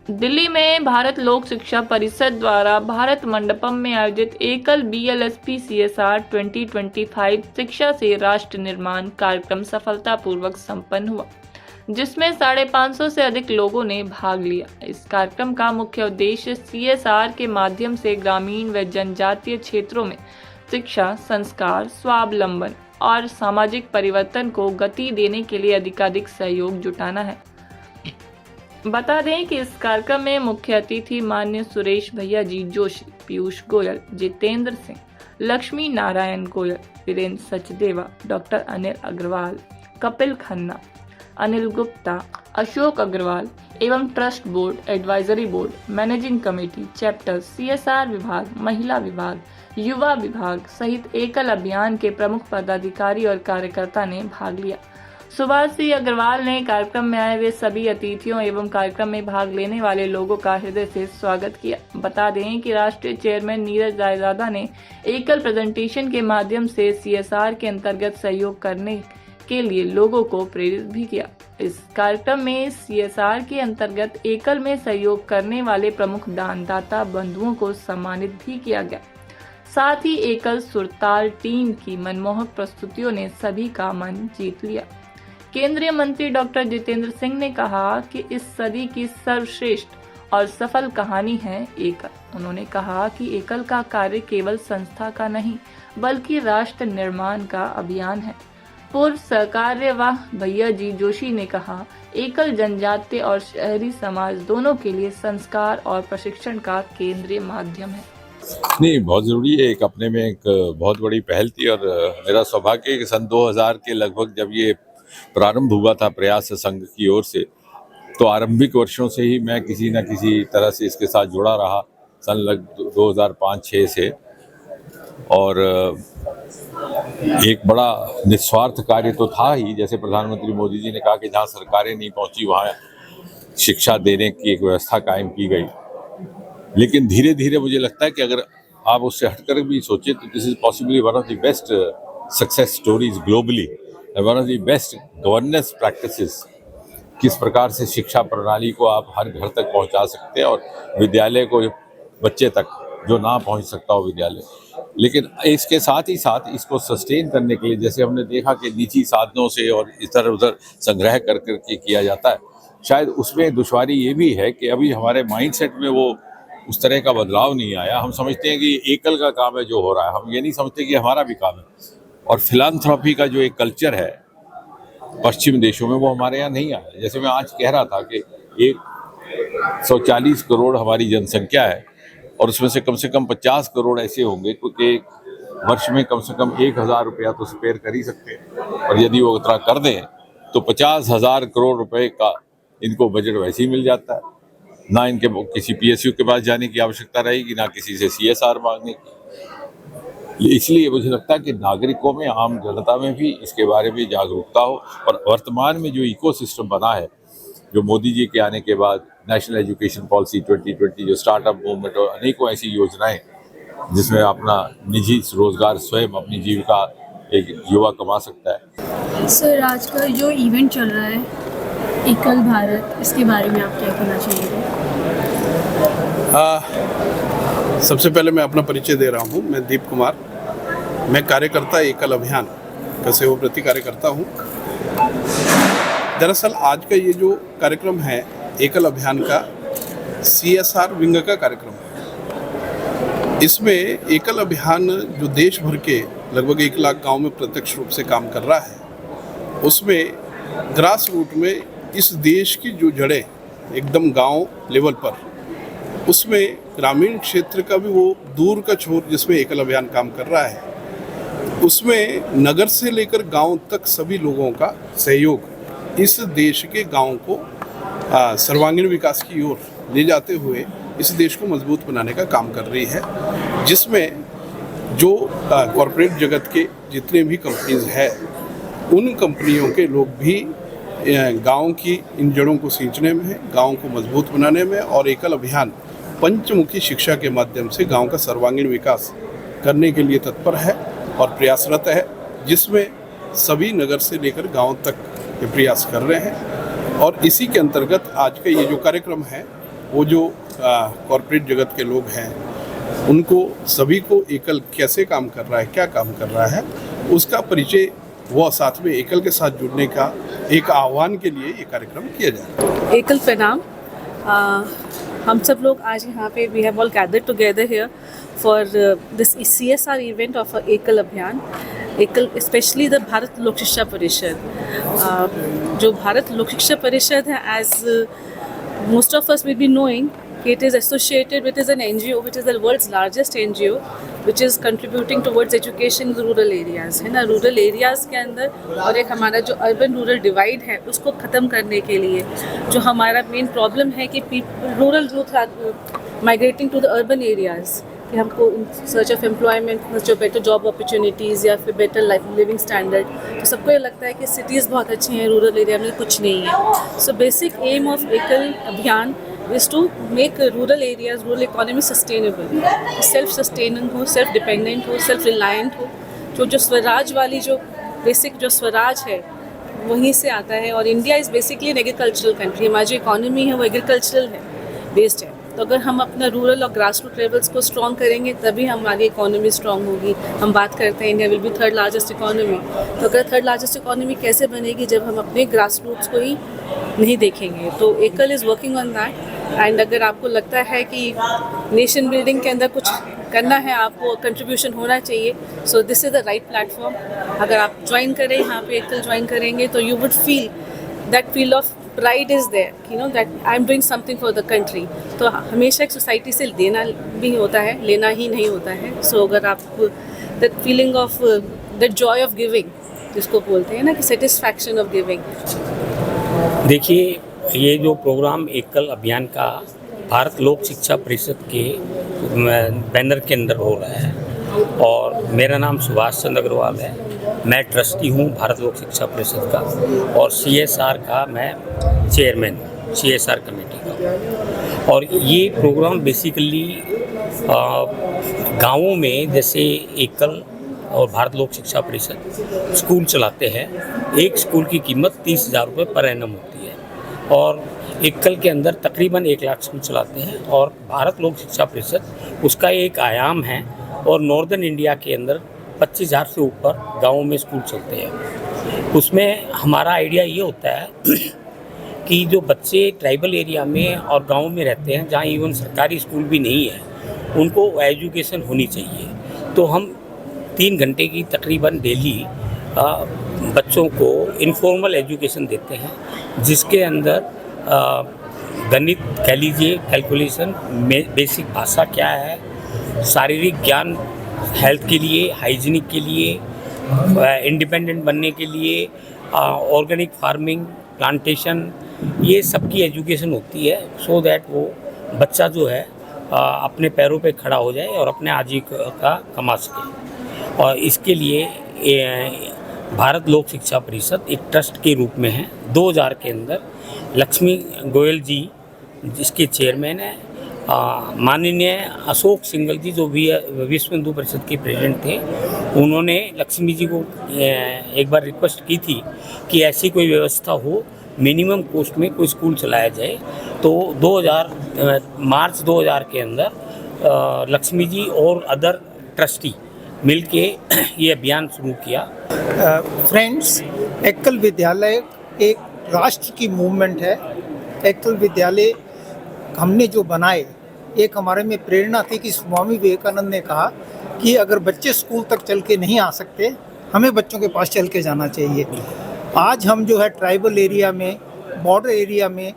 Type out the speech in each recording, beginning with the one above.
दिल्ली में भारत लोक शिक्षा परिषद द्वारा भारत मंडपम में आयोजित एकल BLSP CSR 2025 शिक्षा से राष्ट्र निर्माण कार्यक्रम सफलतापूर्वक संपन्न हुआ, जिसमें 550 से अधिक लोगों ने भाग लिया। इस कार्यक्रम का मुख्य उद्देश्य CSR के माध्यम से ग्रामीण व जनजातीय क्षेत्रों में शिक्षा, संस्कार, स्वावलंबन और सामाजिक परिवर्तन को गति देने के लिए अधिकाधिक सहयोग जुटाना है। बता दें कि इस कार्यक्रम में मुख्य अतिथि माननीय सुरेश भैया जी जोशी, पीयूष गोयल, जितेंद्र सिंह, लक्ष्मी नारायण गोयल, वीरेंद्र सचदेवा, डॉक्टर अनिल अग्रवाल, कपिल खन्ना, अनिल गुप्ता, अशोक अग्रवाल एवं trust board, advisory board, managing committee, chapter, CSR विभाग, महिला विभाग, युवा विभाग सहित एकल अभियान के प्रमुख पदाधिकारी और कार्यकर्ता ने भाग लिया। सुभाष सिंह अग्रवाल ने कार्यक्रम में आए हुए सभी अतिथियों एवं कार्यक्रम में भाग लेने वाले लोगों का हृदय से स्वागत किया। बता दें कि राष्ट्रीय चेयरमैन नीरज रायजादा ने एकल प्रेजेंटेशन के माध्यम से CSR के अंतर्गत सहयोग करने के लिए लोगों को प्रेरित भी किया। इस कार्यक्रम में CSR के अंतर्गत एकल में सहयोग करने वाले प्रमुख दानदाता बंधुओं को सम्मानित भी किया गया। साथ ही एकल सुरताल टीम की मनमोहक प्रस्तुतियों ने सभी का मन जीत लिया। केंद्रीय मंत्री डॉक्टर जितेंद्र सिंह ने कहा कि इस सदी की सर्वश्रेष्ठ और सफल कहानी है एकल। उन्होंने कहा कि एकल का कार्य केवल संस्था का नहीं बल्कि राष्ट्र निर्माण का अभियान है। पूर्व सहकार्यवाह भैया जी जोशी ने कहा, एकल जनजातीय और शहरी समाज दोनों के लिए संस्कार और प्रशिक्षण का केंद्रीय माध्यम है। नहीं, बहुत ज़रूरी है। एक अपने में एक बहुत बड़ी पहल थी और मेरा सौभाग्य है कि सन 2000 के लगभग जब ये प्रारंभ हुआ था प्रयास संघ की ओर से, तो आरंभिक वर्षों से ही मैं किसी न किसी तरह से इसके साथ जुड़ा रहा, सन 2005-06 से। और एक बड़ा निस्वार्थ कार्य तो था ही, जैसे प्रधानमंत्री मोदी जी ने कहा कि जहाँ सरकारें नहीं पहुँची वहाँ शिक्षा देने की एक व्यवस्था कायम की गई। लेकिन धीरे धीरे मुझे लगता है कि अगर आप उससे हटकर भी सोचें तो this is possibly one of the best success stories globally, one of the best governance practices. किस प्रकार से शिक्षा प्रणाली को आप हर घर तक पहुंचा सकते हैं और विद्यालय को बच्चे तक जो ना पहुंच सकता हो विद्यालय। लेकिन इसके साथ ही साथ इसको सस्टेन करने के लिए, जैसे हमने देखा कि निजी साधनों से और इधर उधर संग्रह कर करके किया जाता है, शायद उसमें दुश्वारी ये भी है कि अभी हमारे माइंडसेट में वो उस तरह का बदलाव नहीं आया। हम समझते हैं कि एकल का काम है जो हो रहा है, हम ये नहीं समझते कि हमारा भी काम है। और फिलांथ्रोपी का जो एक कल्चर है पश्चिम देशों में, वो हमारे यहाँ नहीं आया। जैसे मैं आज कह रहा था कि 140 करोड़ हमारी जनसंख्या है और उसमें से कम 50 करोड़ ऐसे होंगे क्योंकि वर्ष में कम से कम 1000 रुपया तो स्पेयर कर ही सकते हैं, और यदि वो उतना कर दें तो 50,000 करोड़ रुपए का इनको बजट वैसे ही मिल जाता है। ना इनके किसी PSU के पास जाने की आवश्यकता रहेगी, ना किसी से CSR मांगने की। इसलिए मुझे लगता है कि नागरिकों में, आम जनता में भी इसके बारे में जागरूकता हो। और वर्तमान में जो इकोसिस्टम बना है, जो मोदी जी के आने के बाद नेशनल एजुकेशन पॉलिसी 2020, जो स्टार्टअप मूवमेंट और अनेकों ऐसी योजनाएं जिसमें अपना निजी रोजगार स्वयं अपनी जीविका एक युवा कमा सकता है। सर, आज का जो इवेंट चल रहा है एकल भारत, इसके बारे में आप क्या कहना चाहेंगे? सबसे पहले मैं अपना परिचय दे रहा हूँ। मैं दीप कुमार, मैं कार्यकर्ता एकल अभियान का सेवाप्रति कार्यकर्ता हूँ। दरअसल आज का ये जो कार्यक्रम है एकल अभियान का CSR विंग का कार्यक्रम है। इसमें एकल अभियान जो देश भर के लगभग 1 लाख गाँव में प्रत्यक्ष रूप से काम कर रहा है, उसमें ग्रास रूट में इस देश की जो जड़ें एकदम गांव लेवल पर, उसमें ग्रामीण क्षेत्र का भी वो दूर का छोर जिसमें एकल अभियान काम कर रहा है, उसमें नगर से लेकर गांव तक सभी लोगों का सहयोग इस देश के गांव को सर्वांगीण विकास की ओर ले जाते हुए इस देश को मजबूत बनाने का काम कर रही है। जिसमें जो कॉरपोरेट जगत के जितने भी कंपनीज हैं, उन कंपनियों के लोग भी गांव की इन जड़ों को सींचने में, गांव को मजबूत बनाने में और एकल अभियान पंचमुखी शिक्षा के माध्यम से गांव का सर्वांगीण विकास करने के लिए तत्पर है और प्रयासरत है, जिसमें सभी नगर से लेकर गांव तक ये प्रयास कर रहे हैं। और इसी के अंतर्गत आज का ये जो कार्यक्रम है, वो जो कॉरपोरेट जगत के लोग हैं उनको सभी को एकल कैसे काम कर रहा है, क्या काम कर रहा है, उसका परिचय वो साथ में एकल के साथ जुड़ने का एक आह्वान के लिए ये कार्यक्रम किया जाए। एकल प्रणाम। हम सब लोग आज यहाँ पे we have all gathered together here for this CSR event of Ekal Abhiyan. एकल स्पेशली द भारत लोक शिक्षा परिषद, जो भारत लोक शिक्षा परिषद है, as most of us will be knowing, it is associated with is an NGO which is the world's largest NGO which is contributing towards education in the rural areas, है ना। रूरल एरियाज़ के अंदर और एक हमारा जो urban rural divide है उसको ख़त्म करने के लिए जो हमारा मेन प्रॉब्लम है कि rural youth are migrating to the urban areas, कि हमको इन सर्च ऑफ एम्प्लॉयमेंट, जो बेटर जॉब अपॉर्चुनिटीज़ या फिर बेटर लाइफ लिविंग स्टैंडर्ड, तो सबको ये लगता है कि सिटीज़ बहुत अच्छी हैं, रूरल एरिया में कुछ नहीं है। So basic M of Ekal Abhiyan is to make rural areas, rural economy sustainable, self sustaining हो, सेल्फ डिपेंडेंट हो, सेल्फ रिलायंट हो। जो स्वराज वाली जो बेसिक जो स्वराज है वहीं से आता है। और India is basically an agricultural country, हमारी जो इकोनॉमी है वो एग्रीकल्चरल है, बेस्ड है। तो अगर हम अपना रूरल और ग्रास रूट लेवल्स को स्ट्रॉन्ग करेंगे तभी हमारी इकोनॉमी स्ट्रॉन्ग होगी। हम बात करते हैं India will be third largest economy, तो अगर थर्ड लार्जेस्ट इकोनॉमी कैसे बनेगी जब हम अपने ग्रास रूट्स को ही नहीं देखेंगे। तो एकल is working on that. And अगर आपको लगता है कि नेशन बिल्डिंग के अंदर कुछ करना है, आपको कंट्रीब्यूशन होना चाहिए, so this is the right platform. अगर आप ज्वाइन करें यहाँ पे, एकल ज्वाइन करेंगे तो you would feel that feel of pride is there, you know that I am doing something for the country. तो हमेशा एक सोसाइटी से देना भी होता है, लेना ही नहीं होता है। सो अगर आप that feeling of that Joy of giving जिसको बोलते हैं ना, कि सेटिस्फैक्शन ऑफ गिविंग। देखिए, ये जो प्रोग्राम एकल अभियान का भारत लोक शिक्षा परिषद के बैनर के अंदर हो रहा है और मेरा नाम सुभाष चंद्र अग्रवाल है, मैं ट्रस्टी हूँ भारत लोक शिक्षा परिषद का और CSR का मैं चेयरमैन हूँ, CSR कमेटी का। और ये प्रोग्राम बेसिकली गाँवों में जैसे एकल और भारत लोक शिक्षा परिषद स्कूल चलाते हैं। एक स्कूल की कीमत 30,000 रुपये पर एनम होती है और एकल के अंदर तकरीबन 1 लाख स्कूल चलाते हैं और भारत लोक शिक्षा परिषद उसका एक आयाम है। और नॉर्दर्न इंडिया के अंदर 25,000 से ऊपर गाँवों में स्कूल चलते हैं। उसमें हमारा आइडिया ये होता है कि जो बच्चे ट्राइबल एरिया में और गाँव में रहते हैं, जहाँ इवन सरकारी स्कूल भी नहीं है, उनको एजुकेशन होनी चाहिए। तो हम 3 घंटे की तकरीबन डेली बच्चों को इनफॉर्मल एजुकेशन देते हैं, जिसके अंदर गणित कह लीजिए, कैलकुलेशन, बेसिक भाषा क्या है, शारीरिक ज्ञान, हेल्थ के लिए, हाइजीनिक के लिए, इंडिपेंडेंट बनने के लिए, ऑर्गेनिक फार्मिंग, प्लांटेशन, ये सब की एजुकेशन होती है। सो दैट वो बच्चा जो है अपने पैरों पे खड़ा हो जाए और अपने आजीविका कमा सके। और इसके लिए भारत लोक शिक्षा परिषद एक ट्रस्ट के रूप में है। 2000 के अंदर लक्ष्मी गोयल जी जिसके चेयरमैन हैं, माननीय अशोक सिंगल जी जो विश्व हिंदू परिषद के प्रेसिडेंट थे, उन्होंने लक्ष्मी जी को एक बार रिक्वेस्ट की थी कि ऐसी कोई व्यवस्था हो, मिनिमम कॉस्ट में कोई स्कूल चलाया जाए। तो मार्च 2000 के अंदर लक्ष्मी जी और अदर ट्रस्टी मिलके ये अभियान शुरू किया। फ्रेंड्स, एकल विद्यालय एक राष्ट्र की मूवमेंट है। एकल विद्यालय हमने जो बनाए, एक हमारे में प्रेरणा थी कि स्वामी विवेकानंद ने कहा कि अगर बच्चे स्कूल तक चल के नहीं आ सकते, हमें बच्चों के पास चल के जाना चाहिए। आज हम जो है ट्राइबल एरिया में, बॉर्डर एरिया में,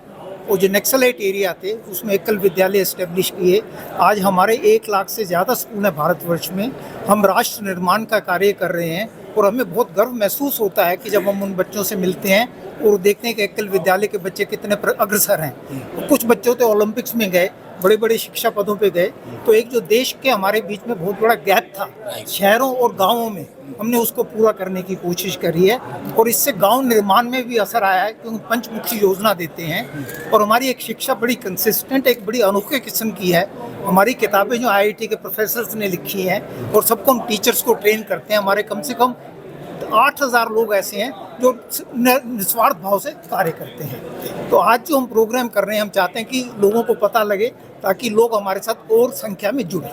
वो जो नक्सलाइट एरिया थे उसमें एकल विद्यालय इस्टेब्लिश किए। आज हमारे 1 लाख से ज़्यादा स्कूल हैं भारतवर्ष में। हम राष्ट्र निर्माण का कार्य कर रहे हैं और हमें बहुत गर्व महसूस होता है कि जब हम उन बच्चों से मिलते हैं और देखते हैं कि एकल विद्यालय के बच्चे कितने अग्रसर हैं। तो कुछ बच्चों तो ओलंपिक्स में गए, बड़े बड़े शिक्षा पदों पे गए। तो एक जो देश के हमारे बीच में बहुत बड़ा गैप था शहरों और गाँवों में, हमने उसको पूरा करने की कोशिश करी है और इससे गांव निर्माण में भी असर आया है, क्योंकि पंचमुखी योजना देते हैं और हमारी एक शिक्षा बड़ी कंसिस्टेंट, एक बड़ी अनोखे किस्म की है। हमारी किताबें जो IIT के प्रोफेसर्स ने लिखी हैं और सबको हम टीचर्स को ट्रेन करते हैं। हमारे कम से कम 8000 लोग ऐसे हैं जो निस्वार्थ भाव से कार्य करते हैं। तो आज जो हम प्रोग्राम कर रहे हैं, हम चाहते हैं कि लोगों को पता लगे ताकि लोग हमारे साथ और संख्या में जुड़ें।